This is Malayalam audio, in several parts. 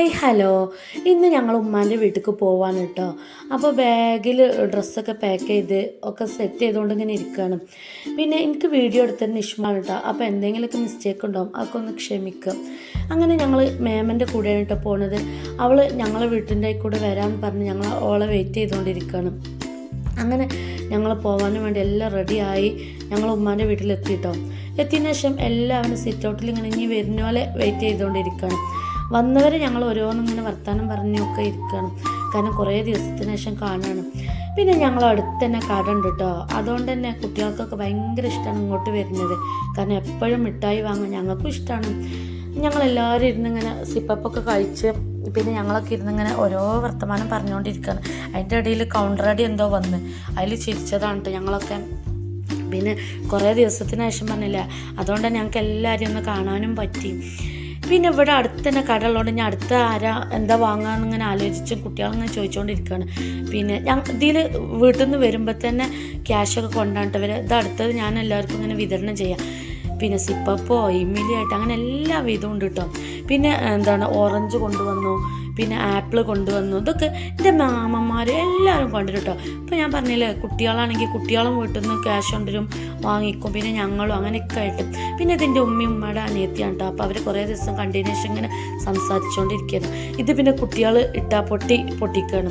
Hi hello. ഇന്ന് ഞങ്ങൾ ഉമ്മാൻ്റെ വീട്ടിലേക്ക് പോവാണ് കേട്ടോ. അപ്പോൾ ബാഗിൽ ഡ്രസ്സൊക്കെ പാക്ക് ചെയ്ത് ഒക്കെ സെറ്റ് ചെയ്തുകൊണ്ട് ഇങ്ങനെ ഇരിക്കുകയാണ്. പിന്നെ എനിക്ക് വീഡിയോ എടുത്തതിന് ഇഷ്ടമാണ് കേട്ടോ. അപ്പോൾ എന്തെങ്കിലുമൊക്കെ മിസ്റ്റേക്ക് ഉണ്ടാവും, അതൊക്കെ ഒന്ന് ക്ഷമിക്കുക. അങ്ങനെ ഞങ്ങൾ മേമൻ്റെ കൂടെയാണ് കേട്ടോ പോണത്. അവൾ ഞങ്ങളെ വീട്ടിൻ്റെ കൂടെ വരാമെന്ന് പറഞ്ഞ് ഞങ്ങൾ ഓളെ വെയിറ്റ് ചെയ്തുകൊണ്ടിരിക്കുകയാണ്. അങ്ങനെ ഞങ്ങൾ പോകാനും വേണ്ടി എല്ലാം റെഡിയായി ഞങ്ങൾ ഉമ്മാൻ്റെ വീട്ടിലെത്തിയിട്ടോ. എത്തിയതിന് ശേഷം എല്ലാവരും സിറ്റ് ഔട്ടിൽ ഇങ്ങനെ ഇനി വരുന്ന പോലെ വെയിറ്റ് ചെയ്തുകൊണ്ടിരിക്കുകയാണ്. വന്നവരെ ഞങ്ങൾ ഓരോന്നിങ്ങനെ വർത്തമാനം പറഞ്ഞൊക്കെ ഇരിക്കുകയാണ്, കാരണം കുറേ ദിവസത്തിന് ശേഷം കാണുകയാണ്. പിന്നെ ഞങ്ങൾ അടുത്ത് തന്നെ കട ഉണ്ട് കേട്ടോ. അതുകൊണ്ട് തന്നെ കുട്ടികൾക്കൊക്കെ ഭയങ്കര ഇഷ്ടമാണ് ഇങ്ങോട്ട് വരുന്നത്, കാരണം എപ്പോഴും മിഠായി വാങ്ങാൻ ഞങ്ങൾക്കും ഇഷ്ടമാണ്. ഞങ്ങളെല്ലാവരും ഇരുന്നിങ്ങനെ സിപ്പപ്പൊക്കെ കഴിച്ച് പിന്നെ ഞങ്ങളൊക്കെ ഇരുന്നിങ്ങനെ ഓരോ വർത്തമാനം പറഞ്ഞുകൊണ്ടിരിക്കുകയാണ്. അതിൻ്റെ ഇടയിൽ കൗണ്ടർ അടി എന്തോ വന്ന് അതിൽ ചിരിച്ചതാണ് കേട്ടോ ഞങ്ങളൊക്കെ. പിന്നെ കുറേ ദിവസത്തിന് ശേഷം പറഞ്ഞില്ല, അതുകൊണ്ട് തന്നെ ഞങ്ങൾക്ക് എല്ലാവരും ഒന്ന് കാണാനും പറ്റി. പിന്നെ ഇവിടെ അടുത്ത് തന്നെ കട ഉള്ളതുകൊണ്ട് ഞാൻ അടുത്ത ആരാ എന്താ വാങ്ങാമെന്നിങ്ങനെ ആലോചിച്ചും കുട്ടികളിങ്ങനെ ചോദിച്ചുകൊണ്ടിരിക്കുകയാണ്. പിന്നെ ഇതിൽ വീട്ടിൽ നിന്ന് വരുമ്പോൾ തന്നെ ക്യാഷൊക്കെ കൊണ്ടാണ്ട് വരെ ഇത് അടുത്തത് ഞാൻ എല്ലാവർക്കും ഇങ്ങനെ വിതരണം ചെയ്യാം. പിന്നെ സിപ്പപ്പോ ഇമിലി ആയിട്ട് അങ്ങനെ എല്ലാ വിധവും ഉണ്ട് കേട്ടോ. പിന്നെ ഓറഞ്ച് കൊണ്ടുവന്നു, പിന്നെ ആപ്പിൾ കൊണ്ടുവന്നു. ഇതൊക്കെ എൻ്റെ മാമന്മാർ എല്ലാവരും കൊണ്ടുവരും കേട്ടോ. ഇപ്പോൾ ഞാൻ പറഞ്ഞില്ലേ, കുട്ടികളാണെങ്കിൽ കുട്ടികളും വീട്ടിൽ നിന്ന് ക്യാഷ് കൊണ്ടുവരും, വാങ്ങിക്കും. പിന്നെ ഞങ്ങളും അങ്ങനെയൊക്കെ ആയിട്ട്. പിന്നെ ഇതിൻ്റെ ഉമ്മയും ഉമ്മയുടെ അനിയത്തിയാണ് കേട്ടോ. അപ്പോൾ അവർ കുറേ ദിവസം കണ്ടതിന് ശേഷം ഇങ്ങനെ സംസാരിച്ചുകൊണ്ടിരിക്കുകയാണ്. ഇത് പിന്നെ കുട്ടികൾ ഇട്ടാൽ പൊട്ടിക്കുകയാണ്.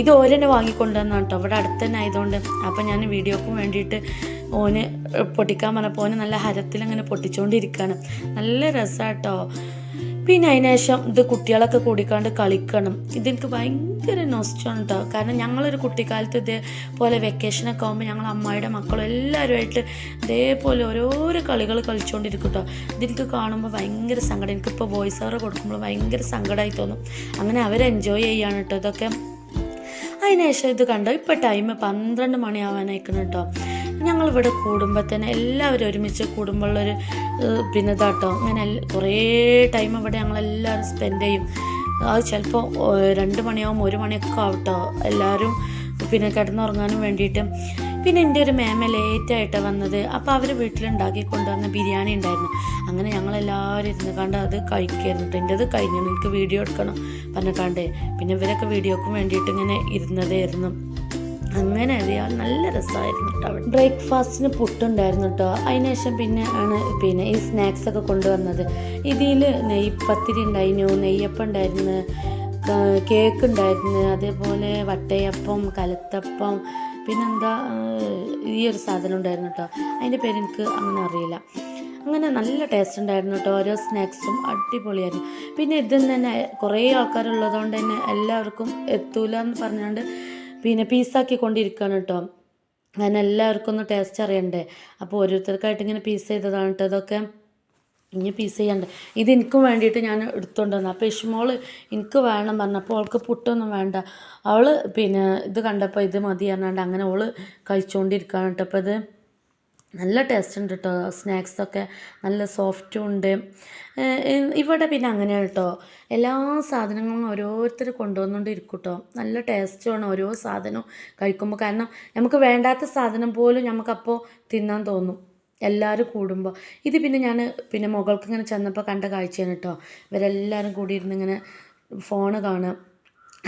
ഇത് ഓരെന്നെ വാങ്ങിക്കൊണ്ടുവന്നാണ് കേട്ടോ, ഇവിടെ അടുത്ത് തന്നെ ആയതുകൊണ്ട്. അപ്പോൾ ഞാൻ വീഡിയോക്കും വേണ്ടിയിട്ട് ഓന് പൊട്ടിക്കാൻ പറഞ്ഞപ്പോൾ ഓന് നല്ല ഹരത്തിലങ്ങനെ പൊട്ടിച്ചുകൊണ്ടിരിക്കുകയാണ്. നല്ല രസമാട്ടോ. പിന്നെ അതിന് ശേഷം ഇത് കുട്ടികളൊക്കെ കൂടിക്കാണ്ട് കളിക്കണം. ഇതെനിക്ക് ഭയങ്കര നൊസ്റ്റാണ് കേട്ടോ, കാരണം ഞങ്ങളൊരു കുട്ടിക്കാലത്ത് ഇതേപോലെ വെക്കേഷനൊക്കെ ആകുമ്പോൾ ഞങ്ങൾ അമ്മായിയുടെ മക്കളും എല്ലാവരുമായിട്ട് ഇതേപോലെ ഓരോരോ കളികൾ കളിച്ചുകൊണ്ടിരിക്കും കേട്ടോ. ഇതെനിക്ക് കാണുമ്പോൾ ഭയങ്കര സങ്കടം. എനിക്കിപ്പോൾ വോയിസ് ഓവർ കൊടുക്കുമ്പോൾ ഭയങ്കര സങ്കടമായി തോന്നും. അങ്ങനെ അവർ എൻജോയ് ചെയ്യാണ് കേട്ടോ ഇതൊക്കെ. അതിന് ശേഷം ഇത് കണ്ടോ, ഇപ്പോൾ ടൈം 12 മണിയാവാനായിരിക്കണം കേട്ടോ. ഞങ്ങളിവിടെ കൂടുമ്പോൾ തന്നെ എല്ലാവരും ഒരുമിച്ച് കൂടുമ്പോഴുള്ളൊരു പിന്നെ ഇതാട്ടോ. ഇങ്ങനെ കുറേ ടൈം ഇവിടെ ഞങ്ങളെല്ലാവരും സ്പെൻഡ് ചെയ്യും. അത് ചിലപ്പോൾ 2 മണിയാവും 1 മണിയൊക്കെ ആവട്ടോ എല്ലാവരും പിന്നെ കിടന്നുറങ്ങാനും വേണ്ടിയിട്ട്. പിന്നെ എൻ്റെ ഒരു മേമ ലേറ്റായിട്ടാണ് വന്നത്. അപ്പോൾ അവർ വീട്ടിലുണ്ടാക്കി കൊണ്ടുവന്ന ബിരിയാണി ഉണ്ടായിരുന്നു. അങ്ങനെ ഞങ്ങളെല്ലാവരും ഇരുന്ന് കണ്ട് അത് കഴിക്കായിരുന്നു കേട്ടോ. എൻ്റെ അത് കഴിഞ്ഞു, എനിക്ക് വീഡിയോ എടുക്കണം പറഞ്ഞിക്കാണ്ടേ. പിന്നെ ഇവരൊക്കെ വീഡിയോക്കും വേണ്ടിയിട്ട് ഇങ്ങനെ ഇരുന്നതായിരുന്നു. അങ്ങനെ അറിയാൻ നല്ല രസമായിരുന്നു കേട്ടോ. അവിടെ ബ്രേക്ക്ഫാസ്റ്റിന് പുട്ടുണ്ടായിരുന്നു കേട്ടോ. അതിനുശേഷം പിന്നെ ഈ സ്നാക്സൊക്കെ കൊണ്ടുവന്നത്. ഇതിൽ നെയ്പത്തിരി ഉണ്ടായിരുന്നു, നെയ്യപ്പം ഉണ്ടായിരുന്നു, കേക്ക് ഉണ്ടായിരുന്നു, അതേപോലെ വട്ടയപ്പം, കലത്തപ്പം, പിന്നെന്താ ഈ ഒരു സാധനം ഉണ്ടായിരുന്നു കേട്ടോ. അതിൻ്റെ പേര് എനിക്ക് അങ്ങനെ അറിയില്ല. അങ്ങനെ നല്ല ടേസ്റ്റ് ഉണ്ടായിരുന്നു കേട്ടോ. ഓരോ സ്നാക്സും അടിപൊളിയായിരുന്നു. പിന്നെ ഇതിൽ തന്നെ കുറേ ആൾക്കാരുള്ളതുകൊണ്ട് തന്നെ എല്ലാവർക്കും എത്തൂല എന്ന് പറഞ്ഞുകൊണ്ട് പിന്നെ പീസാക്കി കൊണ്ടിരിക്കുകയാണ് കേട്ടോ. അങ്ങനെ എല്ലാവർക്കും ഒന്ന് ടേസ്റ്റ് അറിയണ്ടേ. അപ്പോൾ ഓരോരുത്തർക്കായിട്ട് ഇങ്ങനെ പീസ് ചെയ്തതാണ് കേട്ടോ ഇതൊക്കെ. ഇനി പീസ് ചെയ്യണ്ടേ. ഇത് എനിക്കും വേണ്ടിയിട്ട് ഞാൻ എടുത്തുകൊണ്ട് വന്നു. അപ്പോൾ ഇഷ്മോൾ എനിക്ക് വേണം പറഞ്ഞപ്പോൾ അവൾക്ക് പുട്ടൊന്നും വേണ്ട. അവൾ പിന്നെ ഇത് കണ്ടപ്പോൾ ഇത് മതി പറഞ്ഞാണ്ട് അങ്ങനെ അവൾ കഴിച്ചുകൊണ്ടിരിക്കുകയാണ് കേട്ടോ. അപ്പോൾ ഇത് നല്ല ടേസ്റ്റ് ഉണ്ട് കേട്ടോ. സ്നാക്സൊക്കെ നല്ല സോഫ്റ്റും ഉണ്ട്. ഇവിടെ പിന്നെ അങ്ങനെയാണ് കേട്ടോ, എല്ലാ സാധനങ്ങളും ഓരോരുത്തർ കൊണ്ടുവന്നുകൊണ്ടിരിക്കും കേട്ടോ. നല്ല ടേസ്റ്റുമാണ് ഓരോ സാധനവും കഴിക്കുമ്പോൾ. കാരണം നമുക്ക് വേണ്ടാത്ത സാധനം പോലും നമുക്കപ്പോൾ തിന്നാൻ തോന്നും എല്ലാവരും കൂടുമ്പോൾ. ഇത് പിന്നെ ഞാൻ മുകൾക്ക് ഇങ്ങനെ ചെന്നപ്പോൾ കണ്ട കാഴ്ചയാണ് കേട്ടോ. ഇവരെല്ലാവരും കൂടിയിരുന്ന് ഇങ്ങനെ ഫോണ് കാണുക.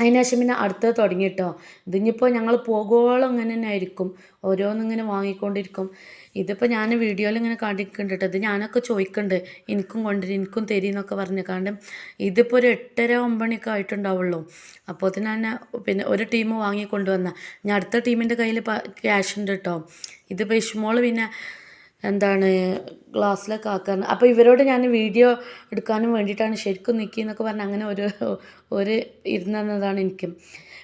അതിനുശേഷം പിന്നെ അടുത്തത് തുടങ്ങി കേട്ടോ. ഇതിനിപ്പോൾ ഞങ്ങൾ പോകുവോളം ഇങ്ങനെ തന്നെ ആയിരിക്കും, ഓരോന്നിങ്ങനെ വാങ്ങിക്കൊണ്ടിരിക്കും. ഇതിപ്പോൾ ഞാൻ വീഡിയോയിൽ ഇങ്ങനെ കാണിക്കുന്നുണ്ട് കേട്ടോ. ഇത് ഞാനൊക്കെ ചോദിക്കുന്നുണ്ട്, എനിക്കും കൊണ്ടുവരും, എനിക്കും തരീന്നൊക്കെ പറഞ്ഞേക്കാണ്ട്. ഇതിപ്പോൾ ഒരു 8:30-9 ആയിട്ടുണ്ടാവുള്ളൂ. അപ്പോൾ തന്നെ പിന്നെ ഒരു ടീം വാങ്ങിക്കൊണ്ടുവന്ന ഞാൻ അടുത്ത ടീമിൻ്റെ കയ്യിൽ ക്യാഷ് ഉണ്ട് കേട്ടോ. ഇതിപ്പോൾ ഇഷ്മോൾ പിന്നെ ഗ്ലാസ്സിലൊക്കെ ആക്കാറ്. അപ്പോൾ ഇവരോട് ഞാൻ വീഡിയോ എടുക്കാനും വേണ്ടിയിട്ടാണ് ശരിക്കും നിൽക്കിയെന്നൊക്കെ പറഞ്ഞ് അങ്ങനെ ഒരു ഇരുന്നതാണ് എനിക്ക്.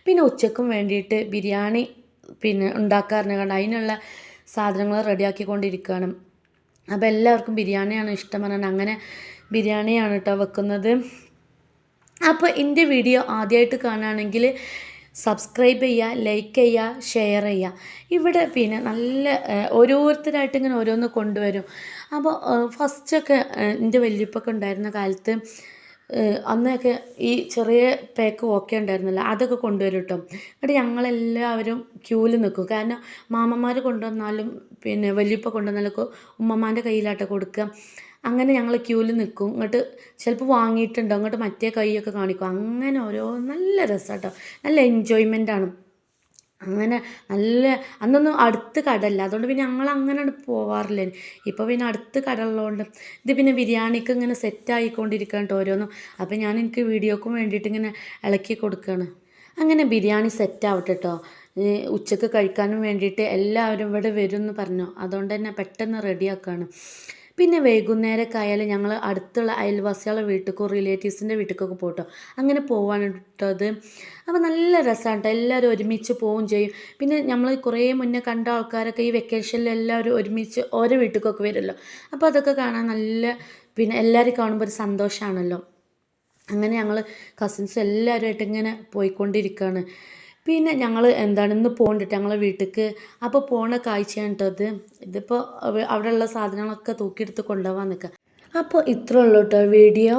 പിന്നെ ഉച്ചക്കും വേണ്ടിയിട്ട് ബിരിയാണി പിന്നെ ഉണ്ടാക്കാറുണ്ട് കണ്ട് അതിനുള്ള സാധനങ്ങൾ റെഡിയാക്കിക്കൊണ്ടിരിക്കുകയാണ്. അപ്പോൾ എല്ലാവർക്കും ബിരിയാണിയാണ് ഇഷ്ടം പറഞ്ഞാൽ അങ്ങനെ ബിരിയാണിയാണ് കേട്ടോ വെക്കുന്നത്. അപ്പോൾ എൻ്റെ വീഡിയോ ആദ്യമായിട്ട് കാണുകയാണെങ്കിൽ സബ്സ്ക്രൈബ് ചെയ്യുക, ലൈക്ക് ചെയ്യുക, ഷെയർ ചെയ്യുക. ഇവിടെ പിന്നെ നല്ല ഓരോരുത്തരായിട്ട് ഇങ്ങനെ ഓരോന്ന് കൊണ്ടുവരും. അപ്പോൾ ഫസ്റ്റൊക്കെ എൻ്റെ വല്യപ്പൊക്കെ ഉണ്ടായിരുന്ന കാലത്ത് അന്നൊക്കെ ഈ ചെറിയ പാക്ക് ഓക്കെ ഉണ്ടായിരുന്നല്ലോ, അതൊക്കെ കൊണ്ടുവരും കേട്ടോ. എന്നിട്ട് ഞങ്ങളെല്ലാവരും ക്യൂവിൽ നിൽക്കും. കാരണം മാമന്മാർ കൊണ്ടുവന്നാലും പിന്നെ വല്യപ്പ കൊണ്ടുവന്നാലൊക്കെ ഉമ്മമാൻ്റെ കയ്യിലാട്ടോ കൊടുക്കുക. അങ്ങനെ ഞങ്ങൾ ക്യൂവിൽ നിൽക്കും, ഇങ്ങോട്ട് ചിലപ്പോൾ വാങ്ങിയിട്ടുണ്ടോ അങ്ങോട്ട് മറ്റേ കൈയൊക്കെ കാണിക്കും. അങ്ങനെ ഓരോ നല്ല രസമാട്ടോ, നല്ല എൻജോയ്മെൻ്റാണ്. അങ്ങനെ നല്ല അന്നൊന്നും അടുത്ത് കടയില്ല, അതുകൊണ്ട് പിന്നെ ഞങ്ങൾ അങ്ങനെ പോവാറില്ല. ഇപ്പോൾ പിന്നെ അടുത്ത് കട ഉള്ളതുകൊണ്ട് ഇത് പിന്നെ ബിരിയാണിക്ക് ഇങ്ങനെ സെറ്റായിക്കൊണ്ടിരിക്കുകയാണ് ഓരോന്നും. അപ്പോൾ എനിക്ക് വീഡിയോക്കും വേണ്ടിയിട്ട് ഇങ്ങനെ ഇളക്കി കൊടുക്കുകയാണ്. അങ്ങനെ ബിരിയാണി സെറ്റാവട്ടെ കേട്ടോ. ഉച്ചക്ക് കഴിക്കാനും വേണ്ടിയിട്ട് എല്ലാവരും ഇവിടെ വരും എന്ന് പറഞ്ഞു, അതുകൊണ്ട് തന്നെ പെട്ടെന്ന് റെഡിയാക്കുകയാണ്. പിന്നെ വൈകുന്നേരമൊക്കെ ആയാലും ഞങ്ങൾ അടുത്തുള്ള അയൽവാസികളുടെ വീട്ടിലേക്കോ റിലേറ്റീവ്സിൻ്റെ വീട്ടിലേക്കൊക്കെ പോട്ടോ, അങ്ങനെ പോവാണ് കേട്ടോ അത്. അപ്പോൾ നല്ല രസമാണ് കേട്ടോ, എല്ലാവരും ഒരുമിച്ച് പോവുകയും ചെയ്യും. പിന്നെ നമ്മൾ കുറേ മുന്നേ കണ്ട ആൾക്കാരൊക്കെ ഈ വെക്കേഷനിൽ എല്ലാവരും ഒരുമിച്ച് ഓരോ വീട്ടിലേക്കൊക്കെ വരുമല്ലോ, അപ്പോൾ അതൊക്കെ കാണാൻ നല്ല, പിന്നെ എല്ലാവരും കാണുമ്പോൾ ഒരു സന്തോഷമാണല്ലോ. അങ്ങനെ ഞങ്ങൾ കസിൻസ് എല്ലാവരുമായിട്ട് ഇങ്ങനെ പോയിക്കൊണ്ടിരിക്കുകയാണ്. പിന്നെ ഞങ്ങൾ ഇന്ന് പോകണ്ടിട്ട് ഞങ്ങളെ വീട്ടിലേക്ക്. അപ്പോൾ പോണ കാഴ്ചയാണ് കേട്ടോ ഇത്. ഇതിപ്പോൾ അവിടെയുള്ള സാധനങ്ങളൊക്കെ തൂക്കിയെടുത്ത് കൊണ്ടുപോകാൻ നിൽക്കുക. അപ്പോൾ ഇത്രേ ഉള്ളൂ കേട്ടോ വീഡിയോ.